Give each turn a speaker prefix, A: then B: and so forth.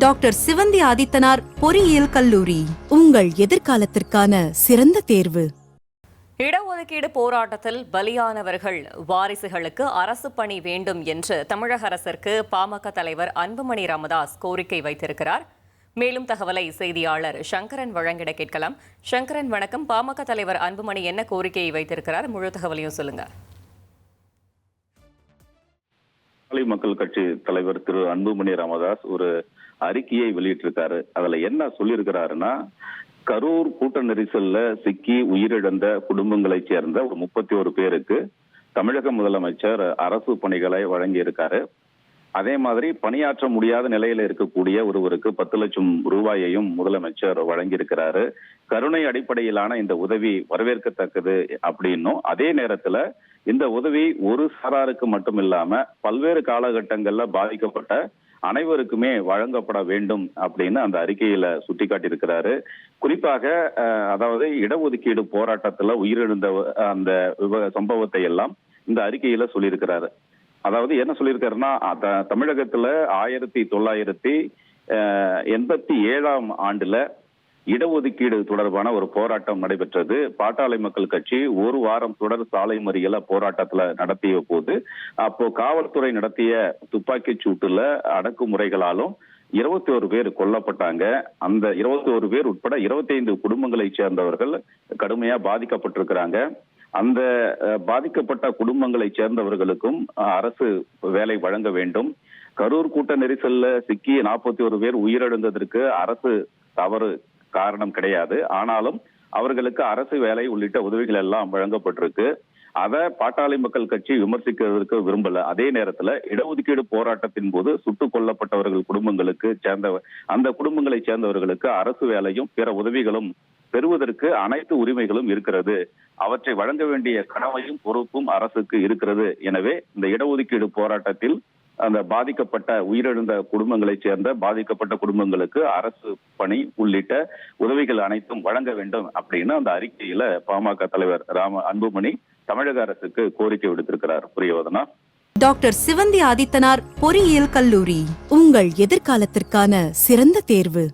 A: Doctor Sivanthi Adithanar பொறியியல் கல்லூரி உங்கள் எதிர்காலத்திற்கான சிறந்த தேர்வு.
B: இடஒதுக்கீடு போராட்டத்தில் பலியானவர்கள் வாரிசுகளுக்கு அரசு பணி வேண்டும் என்று தமிழக அரசிற்கு பாமக தலைவர் அன்புமணி ராமதாஸ் கோரிக்கை வைத்திருக்கிறார். மேலும் தகவலை செய்தியாளர் சங்கரன் வழங்கிட கேட்கலாம். சங்கரன் வணக்கம். பாமக தலைவர் அன்புமணி என்ன கோரிக்கையை வைத்திருக்கிறார்? முழு தகவலையும் சொல்லுங்க.
C: மக்கள் கட்சி தலைவர் திரு அன்புமணி ராமதாஸ் ஒரு அறிக்கையை வெளியிட்டிருக்காரு. அதுல என்ன சொல்லியிருக்கிறாருன்னா, கரூர் கூட்ட நெரிசல்ல சிக்கி உயிரிழந்த குடும்பங்களைச் சேர்ந்த ஒரு 31 பேருக்கு தமிழக முதலமைச்சர் அரசு பணிகளை வழங்கி இருக்காரு. அதே மாதிரி பணியாற்ற முடியாத நிலையில இருக்கக்கூடிய ஒருவருக்கு 10 லட்சம் ரூபாயையும் முதலமைச்சர் வழங்கி இருக்கிறாரு. கருணை அடிப்படையிலான இந்த உதவி வரவேற்கத்தக்கது அப்படின்னும், அதே நேரத்துல இந்த உதவி ஒரு சாராருக்கு மட்டும் இல்லாம பல்வேறு காலகட்டங்கள்ல பாதிக்கப்பட்ட அனைவருக்குமே வழங்கப்பட வேண்டும் அப்படின்னு அந்த அறிக்கையில சுட்டிக்காட்டியிருக்கிறாரு. குறிப்பாக அதாவது இடஒதுக்கீடு போராட்டத்துல உயிரிழந்த அந்த சம்பவத்தை எல்லாம் இந்த அறிக்கையில சொல்லியிருக்கிறாரு. அதாவது என்ன சொல்லியிருக்காருன்னா, தமிழகத்துல 1987 ஆண்டுல இடஒதுக்கீடு தொடர்பான ஒரு போராட்டம் நடைபெற்றது. பாட்டாளி மக்கள் கட்சி ஒரு வாரம் தொடர் சாலை மறியல போராட்டத்துல நடத்திய போது, அப்போ காவல்துறை நடத்திய துப்பாக்கி சூட்டுல அடக்குமுறைகளாலும் 21 பேர் கொல்லப்பட்டாங்க. அந்த 21 பேர் உட்பட 25 குடும்பங்களை சேர்ந்தவர்கள் கடுமையா பாதிக்கப்பட்டிருக்கிறாங்க. அந்த பாதிக்கப்பட்ட குடும்பங்களை சேர்ந்தவர்களுக்கும் அரசு வேலை வழங்க வேண்டும். கரூர் கூட்ட நெரிசல்ல சிக்கி 41 பேர் உயிரிழந்ததற்கு அரசு தவறு காரணம் கிடையாது. ஆனாலும் அவர்களுக்கு அரசு வேலை உள்ளிட்ட உதவிகள் எல்லாம் வழங்கப்பட்டிருக்கு. அதை பாட்டாளி மக்கள் கட்சி விமர்சிக்கிறதுக்கு விரும்பல. அதே நேரத்துல இடஒதுக்கீடு போராட்டத்தின் போது சுட்டுக் கொல்லப்பட்டவர்கள் குடும்பங்களுக்கு அந்த குடும்பங்களை சேர்ந்தவர்களுக்கு அரசு வேலையும் பிற உதவிகளும் பெறுவதற்கு அனைத்து உரிமைகளும் இருக்கிறது. அவற்றை வழங்க வேண்டிய கடமையும் பொறுப்பும் அரசுக்கு இருக்கிறது. எனவே இந்த இடஒதுக்கீடு போராட்டத்தில் அந்த பாதிக்கப்பட்ட உயிரிழந்த குடும்பங்களை சேர்ந்த பாதிக்கப்பட்ட குடும்பங்களுக்கு அரசு பணி உள்ளிட்ட உதவிகள் அனைத்தும் வழங்க வேண்டும் அப்படின்னு அந்த அறிக்கையில பாமக தலைவர் அன்புமணி தமிழக அரசுக்கு கோரிக்கை விடுத்திருக்கிறார். புரியவதனா.
A: டாக்டர் சிவந்தி ஆதித்தனார் பொறியியல் கல்லூரி உங்கள் எதிர்காலத்திற்கான சிறந்த தேர்வு.